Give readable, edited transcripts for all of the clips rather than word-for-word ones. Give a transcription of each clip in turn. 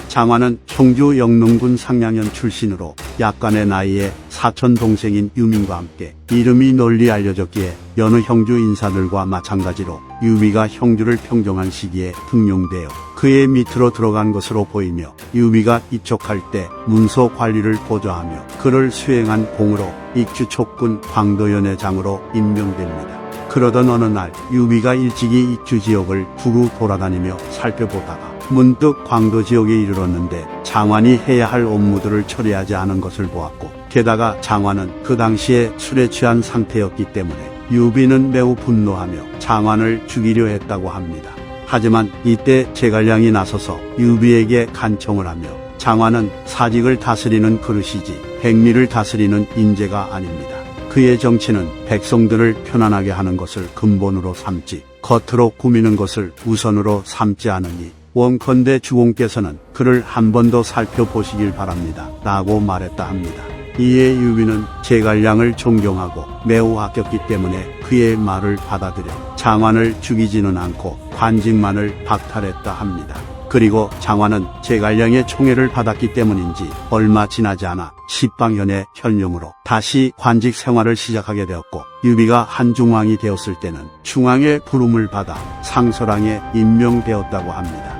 장화는 청주 영릉군 상량현 출신으로 약간의 나이에 사촌 동생인 유민과 함께 이름이 널리 알려졌기에 여느 형주 인사들과 마찬가지로 유비가 형주를 평정한 시기에 등용되어 그의 밑으로 들어간 것으로 보이며, 유비가 입촉할 때 문서 관리를 보좌하며 그를 수행한 공으로 익주촉군 광도연회장으로 임명됩니다. 그러던 어느 날 유비가 일찍이 익주 지역을 두루 돌아다니며 살펴보다가 문득 광도 지역에 이르렀는데 장환이 해야 할 업무들을 처리하지 않은 것을 보았고, 게다가 장환은 그 당시에 술에 취한 상태였기 때문에 유비는 매우 분노하며 장환을 죽이려 했다고 합니다. 하지만 이때 제갈량이 나서서 유비에게 간청을 하며, 장환은 사직을 다스리는 그릇이지 백리를 다스리는 인재가 아닙니다. 그의 정치는 백성들을 편안하게 하는 것을 근본으로 삼지 겉으로 꾸미는 것을 우선으로 삼지 않으니 원컨대 주공께서는 그를 한 번 더 살펴보시길 바랍니다 라고 말했다 합니다. 이에 유비는 제갈량을 존경하고 매우 아꼈기 때문에 그의 말을 받아들여 장환을 죽이지는 않고 관직만을 박탈했다 합니다. 그리고 장환은 제갈량의 총애를 받았기 때문인지 얼마 지나지 않아 십방현의 현령으로 다시 관직 생활을 시작하게 되었고, 유비가 한중왕이 되었을 때는 중왕의 부름을 받아 상설왕에 임명되었다고 합니다.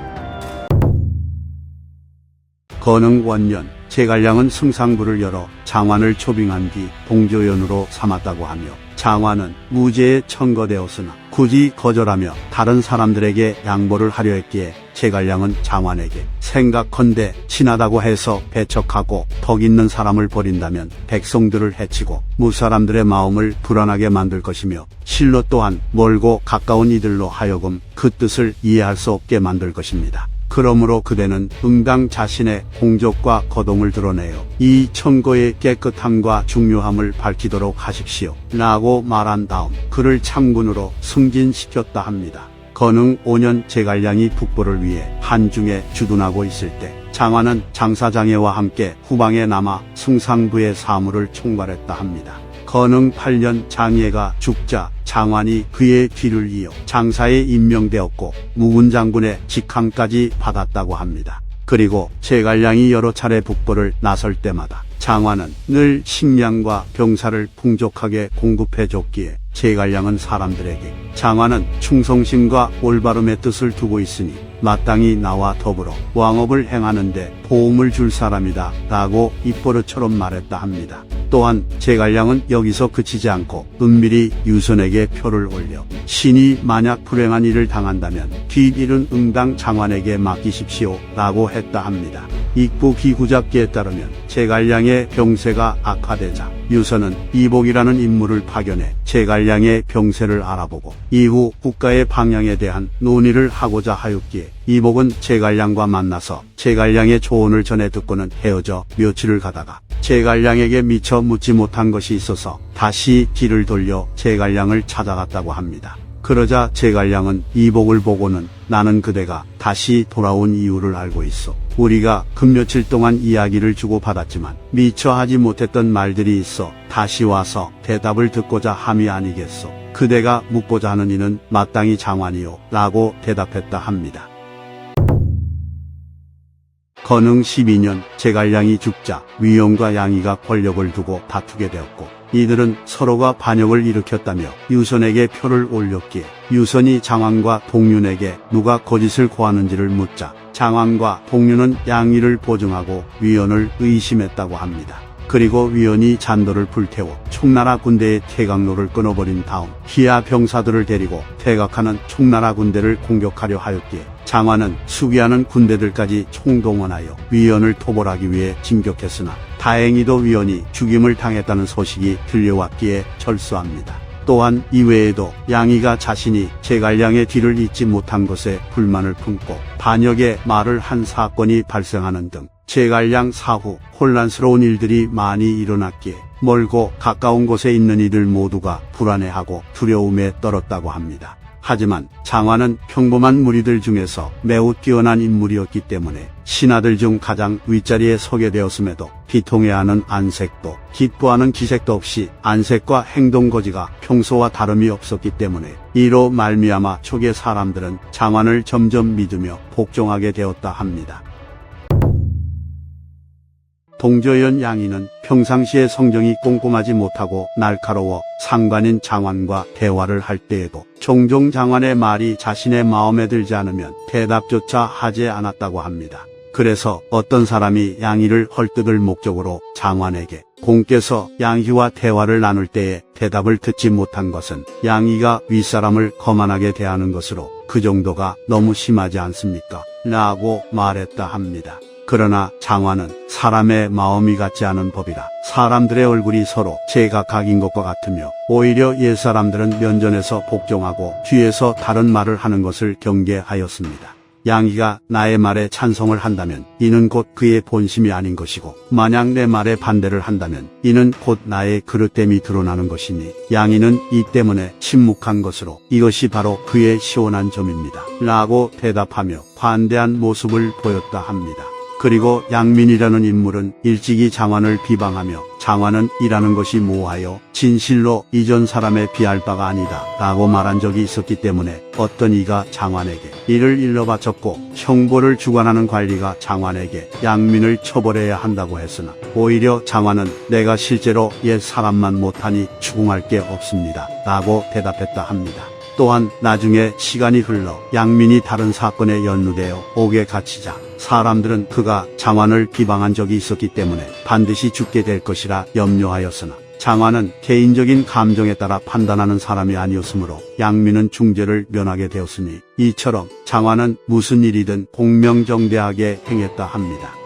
건흥 원년, 제갈량은 승상부를 열어 장환을 초빙한 뒤 동조연으로 삼았다고 하며, 장환은 무죄에 청거되었으나 굳이 거절하며 다른 사람들에게 양보를 하려 했기에 제갈량은 장환에게 생각컨대 친하다고 해서 배척하고 덕 있는 사람을 버린다면 백성들을 해치고 무사람들의 마음을 불안하게 만들 것이며, 실로 또한 멀고 가까운 이들로 하여금 그 뜻을 이해할 수 없게 만들 것입니다. 그러므로 그대는 응당 자신의 공적과 거동을 드러내어 이 청거의 깨끗함과 중요함을 밝히도록 하십시오 라고 말한 다음 그를 참군으로 승진시켰다 합니다. 건흥 5년, 제갈량이 북보를 위해 한중에 주둔하고 있을 때 장환은 장사장애와 함께 후방에 남아 승상부의 사무를 총괄했다 합니다. 건흥 8년, 장예가 죽자 장환이 그의 뒤를 이어 장사에 임명되었고 무군장군의 직함까지 받았다고 합니다. 그리고 제갈량이 여러 차례 북보를 나설 때마다 장환은 늘 식량과 병사를 풍족하게 공급해줬기에 제갈량은 사람들에게 장환은 충성심과 올바름의 뜻을 두고 있으니 마땅히 나와 더불어 왕업을 행하는데 도움을 줄 사람이다 라고 입버릇처럼 말했다 합니다. 또한 제갈량은 여기서 그치지 않고 은밀히 유선에게 표를 올려 신이 만약 불행한 일을 당한다면 뒷일은 응당 장환에게 맡기십시오 라고 했다 합니다. 익부 기구잡기에 따르면 제갈량의 병세가 악화되자 유선은 이복이라는 인물을 파견해 제갈량의 병세를 알아보고 이후 국가의 방향에 대한 논의를 하고자 하였기에 이복은 제갈량과 만나서 제갈량의 조언을 전해 듣고는 헤어져 며칠을 가다가 제갈량에게 미처 묻지 못한 것이 있어서 다시 뒤를 돌려 제갈량을 찾아갔다고 합니다. 그러자 제갈량은 이복을 보고는 나는 그대가 다시 돌아온 이유를 알고 있어. 우리가 금며칠 동안 이야기를 주고받았지만 미처 하지 못했던 말들이 있어 다시 와서 대답을 듣고자 함이 아니겠소. 그대가 묻고자 하는 이는 마땅히 장환이요 라고 대답했다 합니다. 건흥 12년, 제갈량이 죽자 위원과 양의가 권력을 두고 다투게 되었고, 이들은 서로가 반역을 일으켰다며 유선에게 표를 올렸기에 유선이 장환과 동륜에게 누가 거짓을 고하는지를 묻자 장환과 동륜은 양의를 보증하고 위원을 의심했다고 합니다. 그리고 위원이 잔도를 불태워 총나라 군대의 퇴각로를 끊어버린 다음 기하 병사들을 데리고 퇴각하는 총나라 군대를 공격하려 하였기에 장환은 수비하는 군대들까지 총동원하여 위원을 토벌하기 위해 진격했으나 다행히도 위원이 죽임을 당했다는 소식이 들려왔기에 철수합니다. 또한 이외에도 양의가 자신이 제갈량의 뒤를 잇지 못한 것에 불만을 품고 반역의 말을 한 사건이 발생하는 등 제갈량 사후 혼란스러운 일들이 많이 일어났기에 멀고 가까운 곳에 있는 이들 모두가 불안해하고 두려움에 떨었다고 합니다. 하지만 장환은 평범한 무리들 중에서 매우 뛰어난 인물이었기 때문에 신하들 중 가장 윗자리에 서게 되었음에도 비통해하는 안색도 기뻐하는 기색도 없이 안색과 행동거지가 평소와 다름이 없었기 때문에 이로 말미암아 초기의 사람들은 장환을 점점 믿으며 복종하게 되었다 합니다. 동조연 양이는 평상시에 성정이 꼼꼼하지 못하고 날카로워 상관인 장환과 대화를 할 때에도 종종 장환의 말이 자신의 마음에 들지 않으면 대답조차 하지 않았다고 합니다. 그래서 어떤 사람이 양희를 헐뜯을 목적으로 장환에게 공께서 양희와 대화를 나눌 때에 대답을 듣지 못한 것은 양희가 윗사람을 거만하게 대하는 것으로 그 정도가 너무 심하지 않습니까? 라고 말했다 합니다. 그러나 장환은 사람의 마음이 같지 않은 법이라 사람들의 얼굴이 서로 제각각인 것과 같으며 오히려 옛사람들은 면전에서 복종하고 뒤에서 다른 말을 하는 것을 경계하였습니다. 양희가 나의 말에 찬성을 한다면 이는 곧 그의 본심이 아닌 것이고 만약 내 말에 반대를 한다면 이는 곧 나의 그릇됨이 드러나는 것이니 양희는 이 때문에 침묵한 것으로 이것이 바로 그의 시원한 점입니다. 라고 대답하며 관대한 모습을 보였다 합니다. 그리고 양민이라는 인물은 일찍이 장환을 비방하며 장환은 이라는 것이 모하여 진실로 이전 사람에 비할 바가 아니다 라고 말한 적이 있었기 때문에 어떤 이가 장환에게 이를 일러 바쳤고 형벌을 주관하는 관리가 장환에게 양민을 처벌해야 한다고 했으나 오히려 장환은 내가 실제로 옛 사람만 못하니 추궁할 게 없습니다 라고 대답했다 합니다. 또한 나중에 시간이 흘러 양민이 다른 사건에 연루되어 옥에 갇히자 사람들은 그가 장환을 비방한 적이 있었기 때문에 반드시 죽게 될 것이라 염려하였으나 장환은 개인적인 감정에 따라 판단하는 사람이 아니었으므로 양민은 중죄를 면하게 되었으니 이처럼 장환은 무슨 일이든 공명정대하게 행했다 합니다.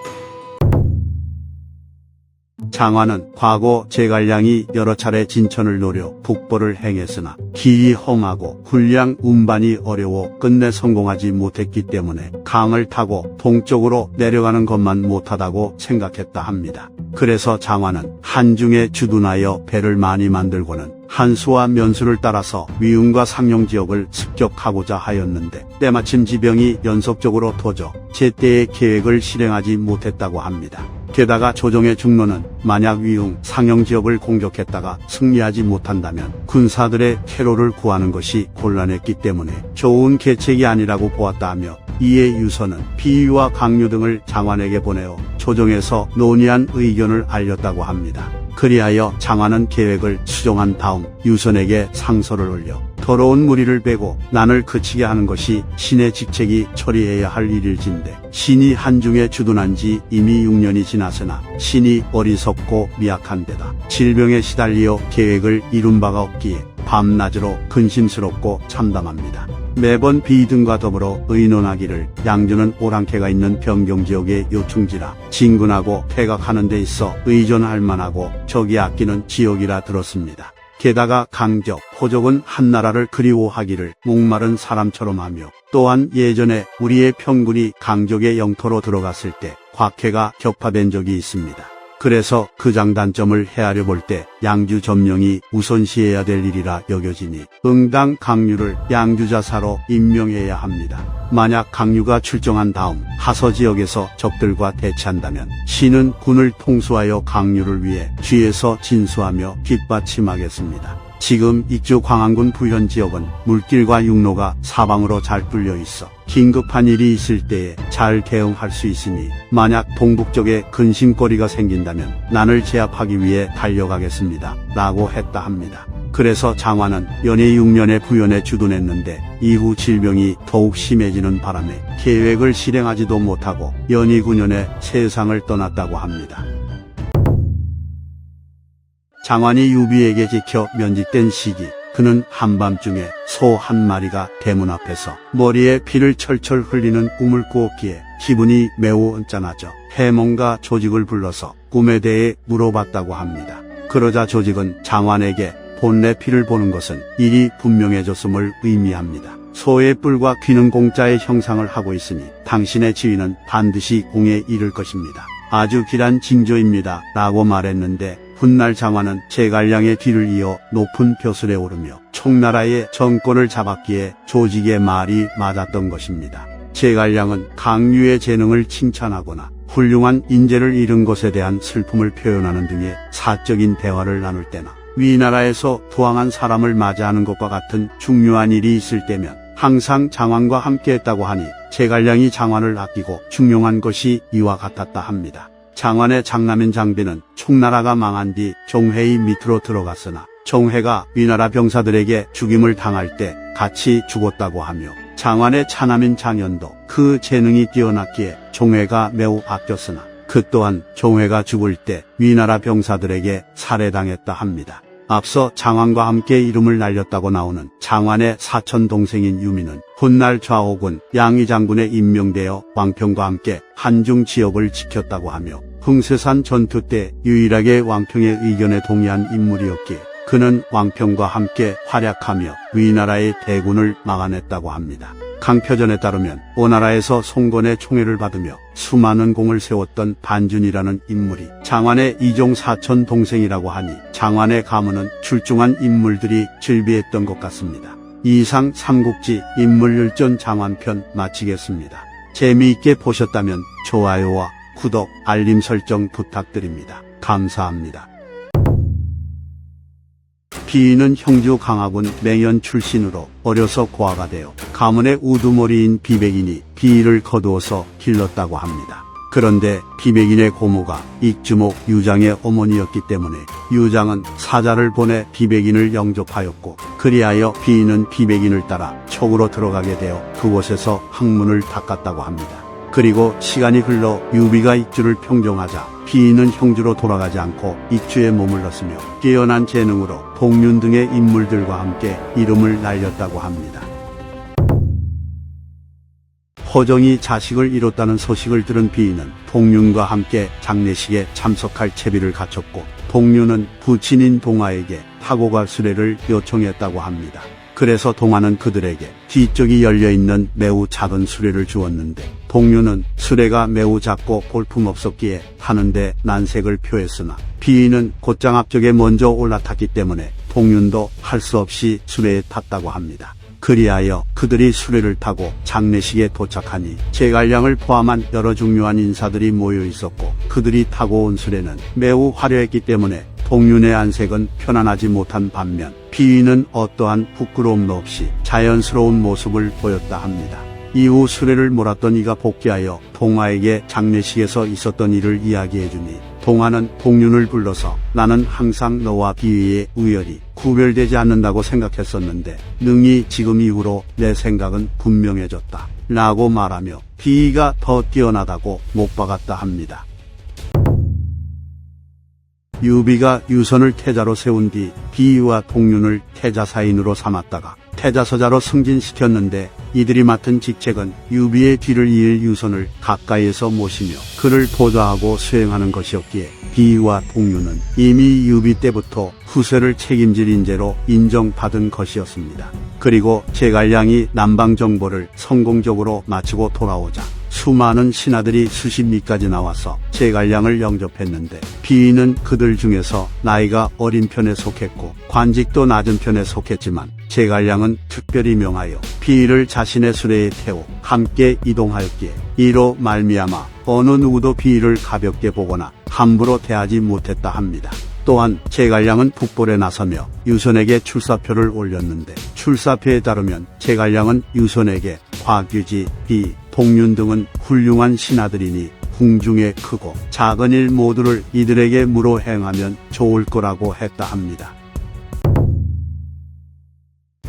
장환은 과거 제갈량이 여러 차례 진천을 노려 북벌을 행했으나 길이 험하고 군량 운반이 어려워 끝내 성공하지 못했기 때문에 강을 타고 동쪽으로 내려가는 것만 못하다고 생각했다 합니다. 그래서 장환은 한중에 주둔하여 배를 많이 만들고는 한수와 면수를 따라서 위흥과 상용 지역을 습격하고자 하였는데 때마침 지병이 연속적으로 터져 제때의 계획을 실행하지 못했다고 합니다. 게다가 조정의 중로는 만약 위흥, 상영 지역을 공격했다가 승리하지 못한다면 군사들의 퇴로를 구하는 것이 곤란했기 때문에 좋은 계책이 아니라고 보았다 하며 이에 유서는 비위와 강류 등을 장환에게 보내어 조정에서 논의한 의견을 알렸다고 합니다. 그리하여 장환은 계획을 수정한 다음 유선에게 상서를 올려 더러운 무리를 빼고 난을 그치게 하는 것이 신의 직책이 처리해야 할 일일진데 신이 한중에 주둔한 지 이미 6년이 지났으나 신이 어리석고 미약한 데다 질병에 시달리어 계획을 이룬 바가 없기에 밤낮으로 근심스럽고 참담합니다. 매번 비등과 더불어 의논하기를 양주는 오랑캐가 있는 변경지역의 요충지라 진군하고 퇴각하는 데 있어 의존할 만하고 적이 아끼는 지역이라 들었습니다. 게다가 강적, 호적은 한나라를 그리워하기를 목마른 사람처럼 하며 또한 예전에 우리의 평군이 강적의 영토로 들어갔을 때 곽해가 격파된 적이 있습니다. 그래서 그 장단점을 헤아려 볼 때 양주 점령이 우선시해야 될 일이라 여겨지니 응당 강류를 양주자사로 임명해야 합니다. 만약 강류가 출정한 다음 하서 지역에서 적들과 대치한다면 신은 군을 통수하여 강류를 위해 뒤에서 진수하며 뒷받침하겠습니다. 지금 익주 광안군 부현 지역은 물길과 육로가 사방으로 잘 뚫려 있어 긴급한 일이 있을 때에 잘 대응할 수 있으니 만약 동북쪽에 근심거리가 생긴다면 난을 제압하기 위해 달려가겠습니다. 라고 했다 합니다. 그래서 장환은 연해 6년에 부현에 주둔했는데 이후 질병이 더욱 심해지는 바람에 계획을 실행하지도 못하고 연희 9년에 세상을 떠났다고 합니다. 장환이 유비에게 지켜 면직된 시기, 그는 한밤중에 소 한 마리가 대문 앞에서 머리에 피를 철철 흘리는 꿈을 꾸었기에 기분이 매우 언짢아져 해몽가 조직을 불러서 꿈에 대해 물어봤다고 합니다. 그러자 조직은 장환에게 본래 피를 보는 것은 일이 분명해졌음을 의미합니다. 소의 뿔과 귀는 공짜의 형상을 하고 있으니 당신의 지위는 반드시 공에 이를 것입니다. 아주 길한 징조입니다. 라고 말했는데 훗날 장환은 제갈량의 뒤를 이어 높은 벼슬에 오르며 총나라의 정권을 잡았기에 조직의 말이 맞았던 것입니다. 제갈량은 강류의 재능을 칭찬하거나 훌륭한 인재를 잃은 것에 대한 슬픔을 표현하는 등의 사적인 대화를 나눌 때나 위나라에서 부황한 사람을 맞이하는 것과 같은 중요한 일이 있을 때면 항상 장환과 함께했다고 하니 제갈량이 장환을 아끼고 중용한 것이 이와 같았다 합니다. 장완의 장남인 장비는 총나라가 망한 뒤 종회의 밑으로 들어갔으나 종회가 위나라 병사들에게 죽임을 당할 때 같이 죽었다고 하며 장완의 차남인 장현도 그 재능이 뛰어났기에 종회가 매우 아꼈으나 그 또한 종회가 죽을 때 위나라 병사들에게 살해당했다 합니다. 앞서 장완과 함께 이름을 날렸다고 나오는 장완의 사촌 동생인 유미는 훗날 좌오군 양희 장군에 임명되어 왕평과 함께 한중 지역을 지켰다고 하며 흥세산 전투 때 유일하게 왕평의 의견에 동의한 인물이었기에 그는 왕평과 함께 활약하며 위나라의 대군을 막아냈다고 합니다. 강표전에 따르면 오나라에서 송건의 총애를 받으며 수많은 공을 세웠던 반준이라는 인물이 장완의 이종 사촌 동생이라고 하니 장완의 가문은 출중한 인물들이 즐비했던 것 같습니다. 이상 삼국지 인물열전 장완편 마치겠습니다. 재미있게 보셨다면 좋아요와 구독, 알림 설정 부탁드립니다. 감사합니다. 비위는 형주 강화군 맹연 출신으로 어려서 고아가 되어 가문의 우두머리인 비백인이 비위를 거두어서 길렀다고 합니다. 그런데 비백인의 고모가 익주목 유장의 어머니였기 때문에 유장은 사자를 보내 비백인을 영접하였고 그리하여 비위는 비백인을 따라 촉으로 들어가게 되어 그곳에서 학문을 닦았다고 합니다. 그리고 시간이 흘러 유비가 익주를 평정하자 비위는 형주로 돌아가지 않고 익주에 머물렀으며 뛰어난 재능으로 동륜 등의 인물들과 함께 이름을 날렸다고 합니다. 호정이 자식을 잃었다는 소식을 들은 비위는 동륜과 함께 장례식에 참석할 채비를 갖췄고 동륜은 부친인 동화에게 타고 갈 수레를 요청했다고 합니다. 그래서 동화는 그들에게 뒤쪽이 열려있는 매우 작은 수레를 주었는데 동륜은 수레가 매우 작고 볼품없었기에 타는데 난색을 표했으나 비위는 곧장 앞쪽에 먼저 올라탔기 때문에 동륜도 할 수 없이 수레에 탔다고 합니다. 그리하여 그들이 수레를 타고 장례식에 도착하니 제갈량을 포함한 여러 중요한 인사들이 모여 있었고 그들이 타고 온 수레는 매우 화려했기 때문에 동륜의 안색은 편안하지 못한 반면 비위는 어떠한 부끄러움도 없이 자연스러운 모습을 보였다 합니다. 이후 수레를 몰았던 이가 복귀하여 동화에게 장례식에서 있었던 일을 이야기해주니 동화는 동륜을 불러서 나는 항상 너와 비위의 우열이 구별되지 않는다고 생각했었는데 능히 지금 이후로 내 생각은 분명해졌다 라고 말하며 비위가 더 뛰어나다고 못 박았다 합니다. 유비가 유선을 태자로 세운 뒤 비위와 동륜을 태자사인으로 삼았다가 태자서자로 승진시켰는데 이들이 맡은 직책은 유비의 뒤를 이을 유선을 가까이에서 모시며 그를 보좌하고 수행하는 것이었기에 비위와 동륜은 이미 유비 때부터 후세를 책임질 인재로 인정받은 것이었습니다. 그리고 제갈량이 남방 정보를 성공적으로 마치고 돌아오자 수많은 신하들이 수십 리까지 나와서 제갈량을 영접했는데 비위는 그들 중에서 나이가 어린 편에 속했고 관직도 낮은 편에 속했지만 제갈량은 특별히 명하여 비위를 자신의 수레에 태워 함께 이동하였기에 이로 말미암아 어느 누구도 비위를 가볍게 보거나 함부로 대하지 못했다 합니다. 또한 제갈량은 북벌에 나서며 유선에게 출사표를 올렸는데 출사표에 따르면 제갈량은 유선에게 곽유지, 비, 동륜 등은 훌륭한 신하들이니 궁중에 크고 작은 일 모두를 이들에게 무로 행하면 좋을 거라고 했다 합니다.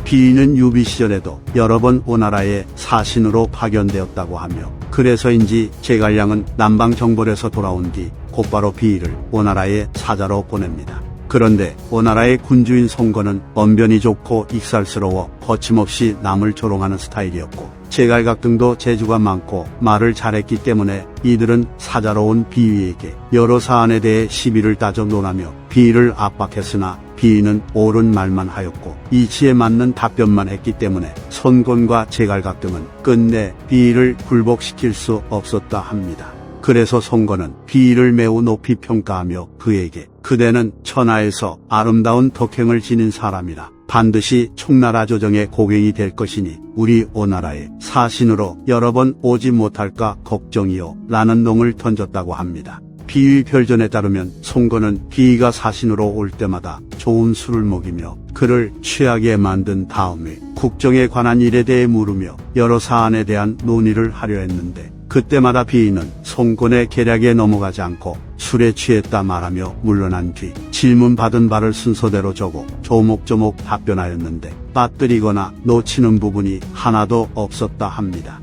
비위는 유비 시절에도 여러 번 오나라의 사신으로 파견되었다고 하며 그래서인지 제갈량은 남방 정벌에서 돌아온 뒤 곧바로 비위를 오나라의 사자로 보냅니다. 그런데 오나라의 군주인 송건은 언변이 좋고 익살스러워 거침없이 남을 조롱하는 스타일이었고 제갈각 등도 재주가 많고 말을 잘했기 때문에 이들은 사자로 온 비위에게 여러 사안에 대해 시비를 따져 논하며 비위를 압박했으나 비위는 옳은 말만 하였고 이치에 맞는 답변만 했기 때문에 손건과 제갈각 등은 끝내 비위를 굴복시킬 수 없었다 합니다. 그래서 송건은 비위를 매우 높이 평가하며 그에게 그대는 천하에서 아름다운 덕행을 지닌 사람이라 반드시 총나라 조정의 고객이 될 것이니 우리 오나라의 사신으로 여러 번 오지 못할까 걱정이요 라는 농을 던졌다고 합니다. 비위 별전에 따르면 송건은 비위가 사신으로 올 때마다 좋은 술을 먹이며 그를 취하게 만든 다음에 국정에 관한 일에 대해 물으며 여러 사안에 대한 논의를 하려 했는데 그때마다 비위는 송권의 계략에 넘어가지 않고 술에 취했다 말하며 물러난 뒤 질문받은 바를 순서대로 적어 조목조목 답변하였는데 빠뜨리거나 놓치는 부분이 하나도 없었다 합니다.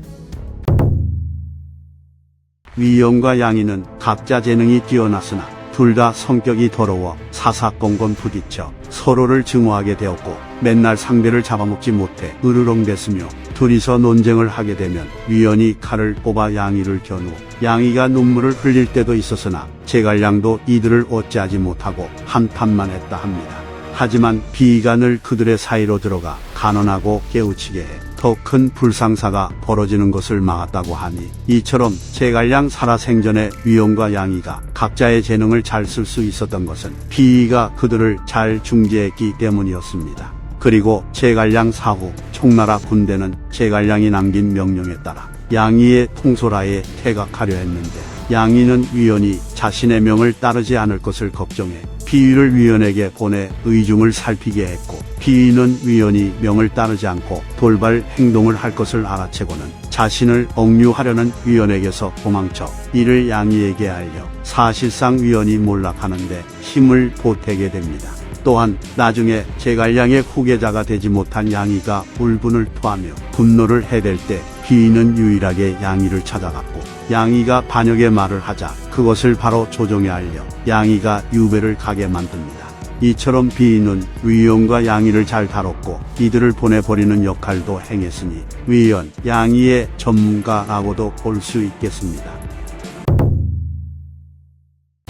위연과 양이는 각자 재능이 뛰어났으나 둘 다 성격이 더러워 사사건건 부딪혀 서로를 증오하게 되었고 맨날 상대를 잡아먹지 못해 으르렁댔으며 둘이서 논쟁을 하게 되면 위연이 칼을 뽑아 양이를 겨누어 양이가 눈물을 흘릴 때도 있었으나 제갈량도 이들을 어찌하지 못하고 한탄만 했다 합니다. 하지만 비위가 늘 그들의 사이로 들어가 간언하고 깨우치게 해 더 큰 불상사가 벌어지는 것을 막았다고 하니 이처럼 제갈량 살아생전에 위연과 양이가 각자의 재능을 잘 쓸 수 있었던 것은 비위가 그들을 잘 중재했기 때문이었습니다. 그리고 제갈량 사후 총나라 군대는 제갈량이 남긴 명령에 따라 양이의 통솔하에 퇴각하려 했는데 양이는 위연이 자신의 명을 따르지 않을 것을 걱정해 비위를 위연에게 보내 의중을 살피게 했고 비위는 위연이 명을 따르지 않고 돌발 행동을 할 것을 알아채고는 자신을 억류하려는 위연에게서 도망쳐 이를 양이에게 알려 사실상 위연이 몰락하는데 힘을 보태게 됩니다. 또한 나중에 제갈량의 후계자가 되지 못한 양이가 울분을 토하며 분노를 해댈 때 비위는 유일하게 양이를 찾아갔고 양이가 반역의 말을 하자 그것을 바로 조정에 알려 양이가 유배를 가게 만듭니다. 이처럼 비위는 위연과 양이를 잘 다뤘고 이들을 보내버리는 역할도 행했으니 위연, 양이의 전문가라고도 볼 수 있겠습니다.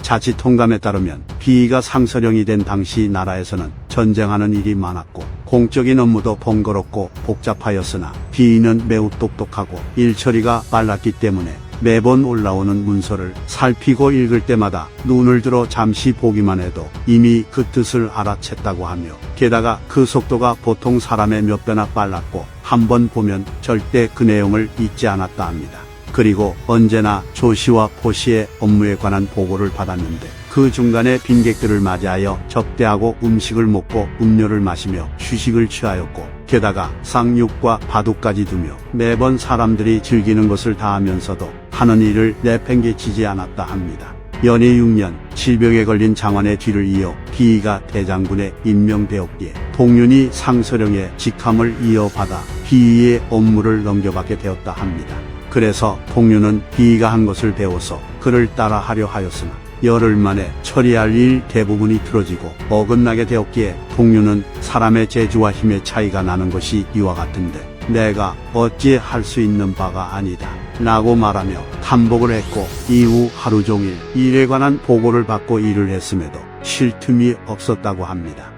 자치통감에 따르면 비위가 상서령이 된 당시 나라에서는 전쟁하는 일이 많았고 공적인 업무도 번거롭고 복잡하였으나 비위는 매우 똑똑하고 일처리가 빨랐기 때문에 매번 올라오는 문서를 살피고 읽을 때마다 눈을 들어 잠시 보기만 해도 이미 그 뜻을 알아챘다고 하며 게다가 그 속도가 보통 사람의 몇 배나 빨랐고 한번 보면 절대 그 내용을 잊지 않았다 합니다. 그리고 언제나 조씨와 포씨의 업무에 관한 보고를 받았는데 그 중간에 빈객들을 맞이하여 접대하고 음식을 먹고 음료를 마시며 휴식을 취하였고 게다가 쌍육과 바둑까지 두며 매번 사람들이 즐기는 것을 다 하면서도 하는 일을 내팽개치지 않았다 합니다. 연희 6년 질병에 걸린 장환의 뒤를 이어 비위가 대장군에 임명되었기에 동윤이 상서령의 직함을 이어받아 비위의 업무를 넘겨받게 되었다 합니다. 그래서 동윤은 비위가 한 것을 배워서 그를 따라 하려 하였으나 열흘 만에 처리할 일 대부분이 틀어지고 어긋나게 되었기에 동윤은 사람의 재주와 힘의 차이가 나는 것이 이와 같은데 내가 어찌 할 수 있는 바가 아니다 라고 말하며 탄복을 했고 이후 하루 종일 일에 관한 보고를 받고 일을 했음에도 쉴 틈이 없었다고 합니다.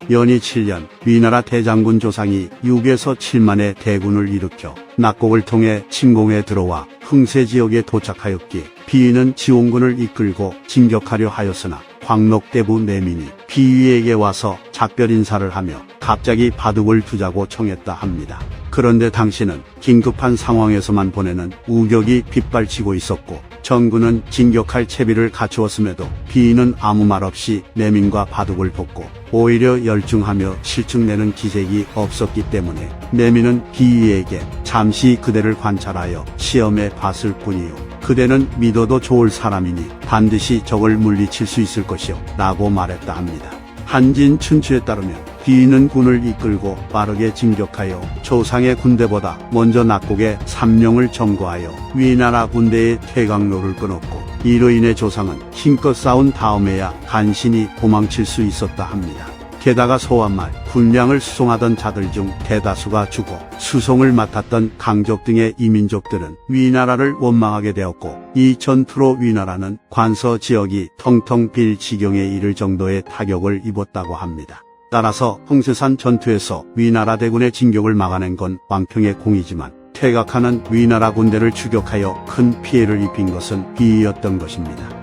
연희 7년 위나라 대장군 조상이 6에서 7만의 대군을 일으켜 낙곡을 통해 침공에 들어와 흥세 지역에 도착하였기에 비위는 지원군을 이끌고 진격하려 하였으나 광록대부 내민이 비위에게 와서 작별 인사를 하며 갑자기 바둑을 두자고 청했다 합니다. 그런데 당시는 긴급한 상황에서만 보내는 우격이 빗발치고 있었고 전군은 진격할 채비를 갖추었음에도 비위는 아무 말 없이 내민과 바둑을 돕고 오히려 열중하며 실증내는 기색이 없었기 때문에 내민은 비위에게 잠시 그대를 관찰하여 시험해 봤을 뿐이요 그대는 믿어도 좋을 사람이니 반드시 적을 물리칠 수 있을 것이요 라고 말했다 합니다. 한진 춘추에 따르면 비위는 군을 이끌고 빠르게 진격하여 조상의 군대보다 먼저 낙곡의 삼룡을 점거하여 위나라 군대의 퇴각로를 끊었고 이로 인해 조상은 힘껏 싸운 다음에야 간신히 도망칠 수 있었다 합니다. 게다가 소환말, 군량을 수송하던 자들 중 대다수가 죽어 수송을 맡았던 강족 등의 이민족들은 위나라를 원망하게 되었고 이 전투로 위나라는 관서 지역이 텅텅 빌 지경에 이를 정도의 타격을 입었다고 합니다. 따라서 홍세산 전투에서 위나라 대군의 진격을 막아낸 건 왕평의 공이지만 퇴각하는 위나라 군대를 추격하여 큰 피해를 입힌 것은 비위였던 것입니다.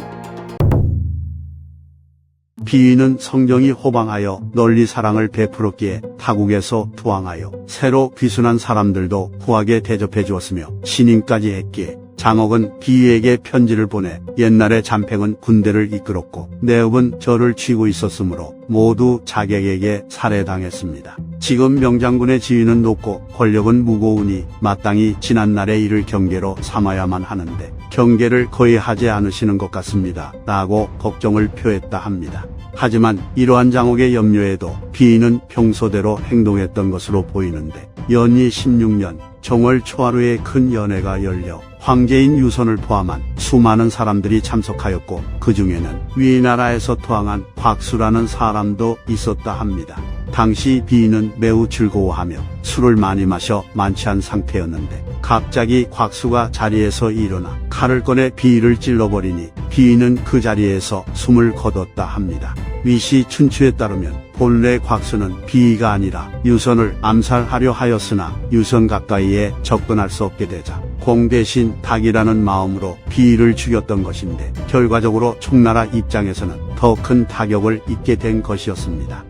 비위는 성정이 호방하여 널리 사랑을 베풀었기에 타국에서 투항하여 새로 귀순한 사람들도 후하게 대접해 주었으며 신임까지 했기에 장옥은 비위에게 편지를 보내 옛날에 잠팽은 군대를 이끌었고 내업은 저를 쥐고 있었으므로 모두 자객에게 살해당했습니다. 지금 명장군의 지위는 높고 권력은 무거우니 마땅히 지난날의 일을 경계로 삼아야만 하는데 경계를 거의 하지 않으시는 것 같습니다. 라고 걱정을 표했다 합니다. 하지만 이러한 장옥의 염려에도 비인은 평소대로 행동했던 것으로 보이는데 연희 16년 정월 초하루에 큰 연회가 열려 황제인 유선을 포함한 수많은 사람들이 참석하였고 그 중에는 위나라에서 토항한 곽수라는 사람도 있었다 합니다. 당시 비인은 매우 즐거워하며 술을 많이 마셔 만취한 상태였는데 갑자기 곽수가 자리에서 일어나 칼을 꺼내 비인을 찔러버리니 비인은 그 자리에서 숨을 거뒀다 합니다. 위시 춘추에 따르면 본래 곽수는 비이가 아니라 유선을 암살하려 하였으나 유선 가까이에 접근할 수 없게 되자 공 대신 닭이라는 마음으로 비이를 죽였던 것인데 결과적으로 총나라 입장에서는 더 큰 타격을 입게 된 것이었습니다.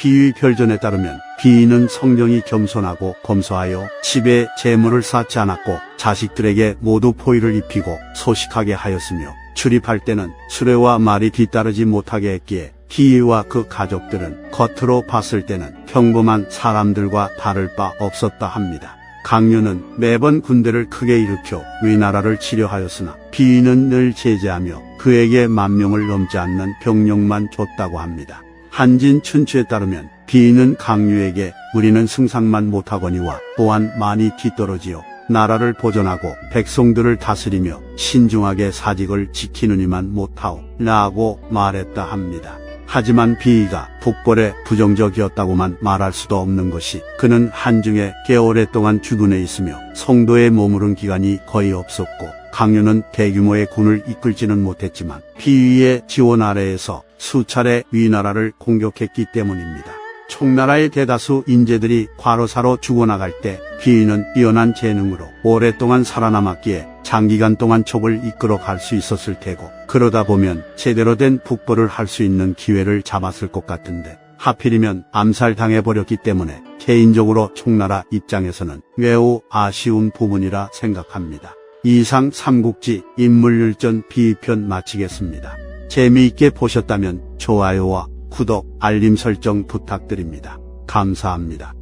비위 별전에 따르면 비이는 성정이 겸손하고 검소하여 집에 재물을 쌓지 않았고 자식들에게 모두 포위를 입히고 소식하게 하였으며 출입할 때는 수레와 말이 뒤따르지 못하게 했기에 비이와 그 가족들은 겉으로 봤을 때는 평범한 사람들과 다를 바 없었다 합니다. 강유는 매번 군대를 크게 일으켜 위나라를 치려하였으나 비이는 늘 제재하며 그에게 10,000명을 넘지 않는 병력만 줬다고 합니다. 한진 춘추에 따르면 비이는 강유에게 우리는 승상만 못하거니와 또한 많이 뒤떨어지어 나라를 보존하고 백성들을 다스리며 신중하게 사직을 지키느니만 못하오 라고 말했다 합니다. 하지만 비이가 북벌에 부정적이었다고만 말할 수도 없는 것이 그는 한중에 꽤 오랫동안 주둔해 있으며 성도에 머무른 기간이 거의 없었고 강유는 대규모의 군을 이끌지는 못했지만 비이의 지원 아래에서 수차례 위나라를 공격했기 때문입니다. 총나라의 대다수 인재들이 과로사로 죽어나갈 때 비이는 뛰어난 재능으로 오랫동안 살아남았기에 장기간 동안 촉을 이끌어 갈 수 있었을 테고 그러다 보면 제대로 된 북벌을 할 수 있는 기회를 잡았을 것 같은데 하필이면 암살당해버렸기 때문에 개인적으로 총나라 입장에서는 매우 아쉬운 부분이라 생각합니다. 이상 삼국지 인물율전 비위편 마치겠습니다. 재미있게 보셨다면 좋아요와 구독, 알림 설정 부탁드립니다. 감사합니다.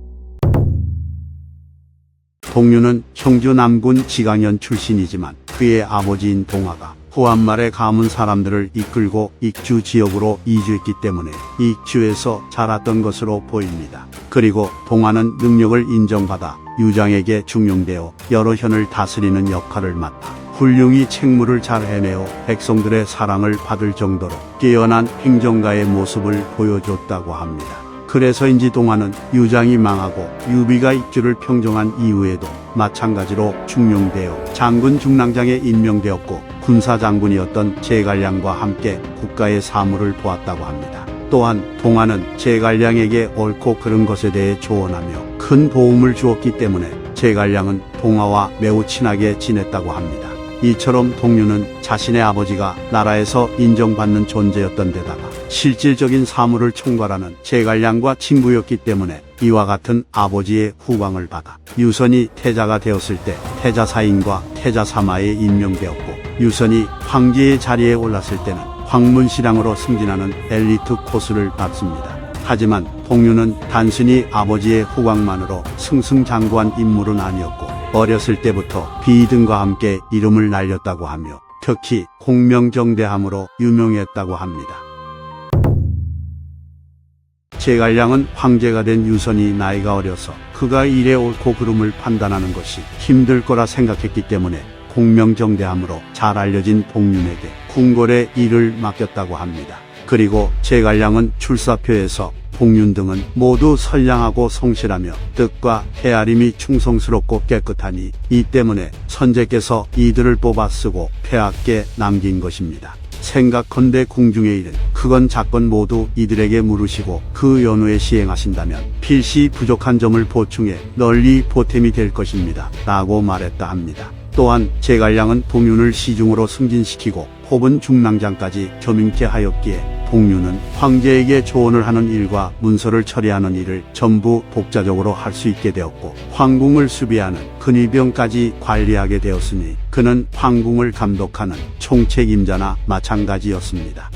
동유는 청주 남군 지강현 출신이지만 그의 아버지인 동화가 후한말에 가문 사람들을 이끌고 익주 지역으로 이주했기 때문에 익주에서 자랐던 것으로 보입니다. 그리고 동화는 능력을 인정받아 유장에게 중용되어 여러 현을 다스리는 역할을 맡아 훌륭히 책무를 잘 해내어 백성들의 사랑을 받을 정도로 뛰어난 행정가의 모습을 보여줬다고 합니다. 그래서인지 동화는 유장이 망하고 유비가 익주를 평정한 이후에도 마찬가지로 중용되어 장군 중랑장에 임명되었고 군사장군이었던 제갈량과 함께 국가의 사무를 보았다고 합니다. 또한 동화는 제갈량에게 옳고 그른 것에 대해 조언하며 큰 도움을 주었기 때문에 제갈량은 동화와 매우 친하게 지냈다고 합니다. 이처럼 동유는 자신의 아버지가 나라에서 인정받는 존재였던 데다가 실질적인 사무를 총괄하는 제갈량과 친구였기 때문에 이와 같은 아버지의 후광을 받아 유선이 태자가 되었을 때 태자사인과 태자사마에 임명되었고 유선이 황제의 자리에 올랐을 때는 황문신랑으로 승진하는 엘리트 코스를 받습니다. 하지만 동유는 단순히 아버지의 후광만으로 승승장구한 인물은 아니었고 어렸을 때부터 비이 등과 함께 이름을 날렸다고 하며 특히 공명정대함으로 유명했다고 합니다. 제갈량은 황제가 된 유선이 나이가 어려서 그가 일에 옳고 그름을 판단하는 것이 힘들 거라 생각했기 때문에 공명정대함으로 잘 알려진 동윤에게 궁궐의 일을 맡겼다고 합니다. 그리고 제갈량은 출사표에서 동윤 등은 모두 선량하고 성실하며 뜻과 헤아림이 충성스럽고 깨끗하니 이 때문에 선제께서 이들을 뽑아 쓰고 폐하께 남긴 것입니다. 생각컨대 궁중의 일은 크건 작건 모두 이들에게 물으시고 그 연후에 시행하신다면 필시 부족한 점을 보충해 널리 보탬이 될 것입니다. 라고 말했다 합니다. 또한 제갈량은 동윤을 시중으로 승진시키고 뽑은 중랑장까지 겸임케 하였기에 동유는 황제에게 조언을 하는 일과 문서를 처리하는 일을 전부 독자적으로 할 수 있게 되었고 황궁을 수비하는 근위병까지 관리하게 되었으니 그는 황궁을 감독하는 총책임자나 마찬가지였습니다.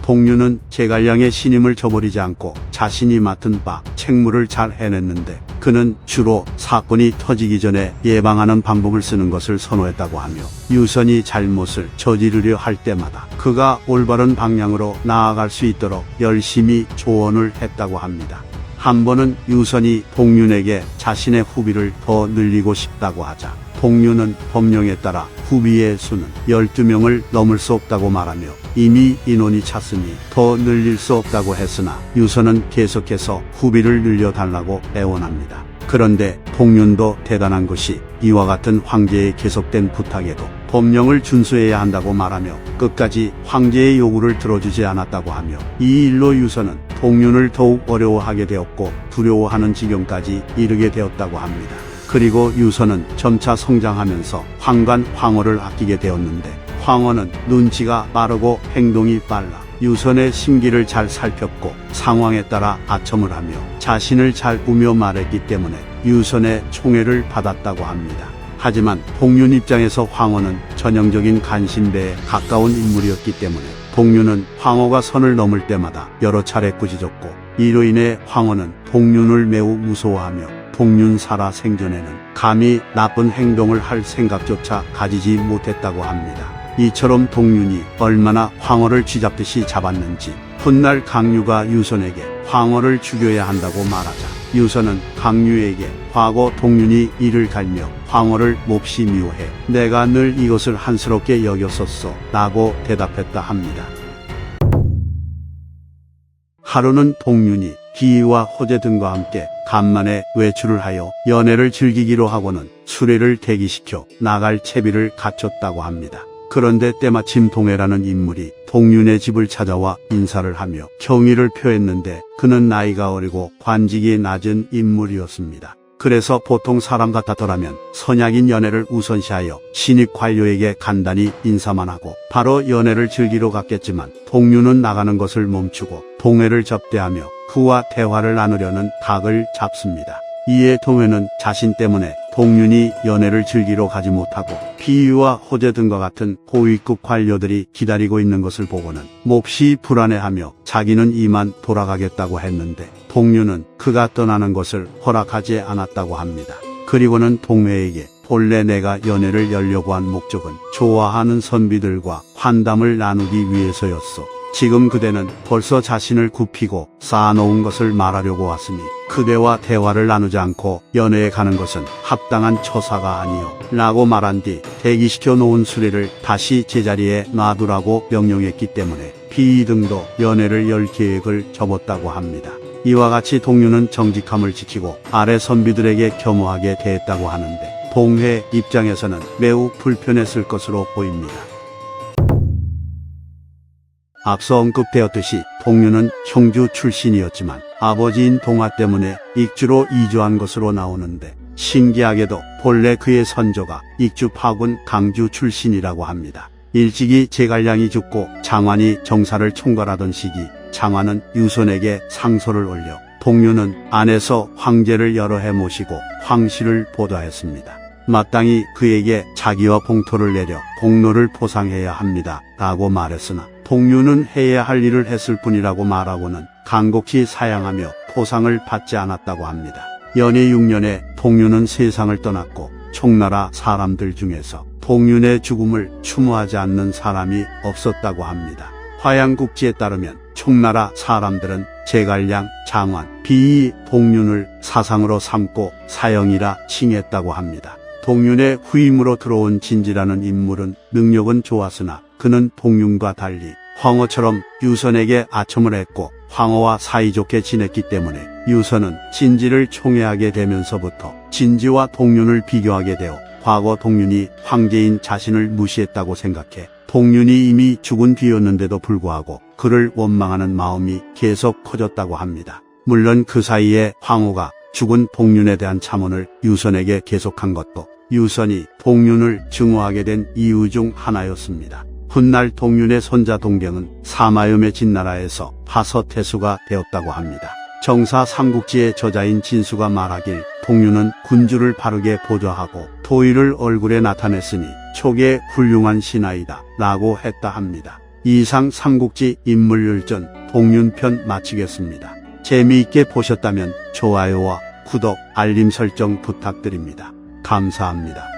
동류는 제갈량의 신임을 저버리지 않고 자신이 맡은 바 책무를 잘 해냈는데 그는 주로 사건이 터지기 전에 예방하는 방법을 쓰는 것을 선호했다고 하며 유선이 잘못을 저지르려 할 때마다 그가 올바른 방향으로 나아갈 수 있도록 열심히 조언을 했다고 합니다. 한 번은 유선이 동륜에게 자신의 후비를 더 늘리고 싶다고 하자 동륜은 법령에 따라 후비의 수는 12명을 넘을 수 없다고 말하며 이미 인원이 찼으니 더 늘릴 수 없다고 했으나 유선은 계속해서 후비를 늘려달라고 애원합니다. 그런데 동륜도 대단한 것이 이와 같은 황제의 계속된 부탁에도 법령을 준수해야 한다고 말하며 끝까지 황제의 요구를 들어주지 않았다고 하며 이 일로 유선은 동륜을 더욱 어려워하게 되었고 두려워하는 지경까지 이르게 되었다고 합니다. 그리고 유선은 점차 성장하면서 황관 황허를 아끼게 되었는데 황허는 눈치가 빠르고 행동이 빨라 유선의 심기를 잘 살폈고 상황에 따라 아첨을 하며 자신을 잘 꾸며 말했기 때문에 유선의 총애를 받았다고 합니다. 하지만 동륜 입장에서 황허는 전형적인 간신배에 가까운 인물이었기 때문에 동륜은 황허가 선을 넘을 때마다 여러 차례 꾸짖었고 이로 인해 황허는 동륜을 매우 무서워하며 동륜 살아 생전에는 감히 나쁜 행동을 할 생각조차 가지지 못했다고 합니다. 이처럼 동륜이 얼마나 황허를 쥐잡듯이 잡았는지 훗날 강유가 유선에게 황허를 죽여야 한다고 말하자 유선은 강유에게 과거 동륜이 이를 갈며 황허를 몹시 미워해 내가 늘 이것을 한스럽게 여겼었어 라고 대답했다 합니다. 하루는 동륜이 비위와 호재 등과 함께 간만에 외출을 하여 연애를 즐기기로 하고는 수레를 대기시켜 나갈 채비를 갖췄다고 합니다. 그런데 때마침 동해라는 인물이 동륜의 집을 찾아와 인사를 하며 경의를 표했는데 그는 나이가 어리고 관직이 낮은 인물이었습니다. 그래서 보통 사람 같았더라면 선약인 연애를 우선시하여 신입 관료에게 간단히 인사만 하고 바로 연애를 즐기러 갔겠지만 동륜은 나가는 것을 멈추고 동해를 접대하며 그와 대화를 나누려는 각을 잡습니다. 이에 동해는 자신 때문에 동륜이 연애를 즐기러 가지 못하고 비위와 호재 등과 같은 고위급 관료들이 기다리고 있는 것을 보고는 몹시 불안해하며 자기는 이만 돌아가겠다고 했는데 동륜은 그가 떠나는 것을 허락하지 않았다고 합니다. 그리고는 동해에게 본래 내가 연애를 열려고 한 목적은 좋아하는 선비들과 환담을 나누기 위해서였어. 지금 그대는 벌써 자신을 굽히고 쌓아놓은 것을 말하려고 왔으니 그대와 대화를 나누지 않고 연애에 가는 것은 합당한 처사가 아니요 라고 말한 뒤 대기시켜 놓은 수레를 다시 제자리에 놔두라고 명령했기 때문에 비위 등도 연애를 열 계획을 접었다고 합니다. 이와 같이 동륜은 정직함을 지키고 아래 선비들에게 겸허하게 대했다고 하는데 동해 입장에서는 매우 불편했을 것으로 보입니다. 앞서 언급되었듯이 동륜은 형주 출신이었지만 아버지인 동화 때문에 익주로 이주한 것으로 나오는데 신기하게도 본래 그의 선조가 익주 파군 강주 출신이라고 합니다. 일찍이 제갈량이 죽고 장환이 정사를 총괄하던 시기 장환은 유선에게 상소를 올려 동륜은 안에서 황제를 여러 해 모시고 황실을 보좌했습니다. 마땅히 그에게 자기와 봉토를 내려 공로를 포상해야 합니다 라고 말했으나 동륜은 해야 할 일을 했을 뿐이라고 말하고는 간곡히 사양하며 포상을 받지 않았다고 합니다. 연희 6년에 동륜은 세상을 떠났고 총나라 사람들 중에서 동륜의 죽음을 추모하지 않는 사람이 없었다고 합니다. 화양국지에 따르면 총나라 사람들은 제갈량, 장환, 비위, 동륜을 사상으로 삼고 사형이라 칭했다고 합니다. 동륜의 후임으로 들어온 진지라는 인물은 능력은 좋았으나 그는 동륜과 달리 황허처럼 유선에게 아첨을 했고 황허와 사이좋게 지냈기 때문에 유선은 진지를 총애하게 되면서부터 진지와 동륜을 비교하게 되어 과거 동륜이 황제인 자신을 무시했다고 생각해 동륜이 이미 죽은 뒤였는데도 불구하고 그를 원망하는 마음이 계속 커졌다고 합니다. 물론 그 사이에 황허가 죽은 동륜에 대한 참언을 유선에게 계속한 것도 유선이 동륜을 증오하게 된 이유 중 하나였습니다. 훗날 동륜의 손자 동경은 사마염의 진나라에서 파서태수가 되었다고 합니다. 정사 삼국지의 저자인 진수가 말하길 동륜은 군주를 바르게 보좌하고 도의를 얼굴에 나타냈으니 촉의 훌륭한 신하이다 라고 했다 합니다. 이상 삼국지 인물열전 동윤편 마치겠습니다. 재미있게 보셨다면 좋아요와 구독, 알림 설정 부탁드립니다. 감사합니다.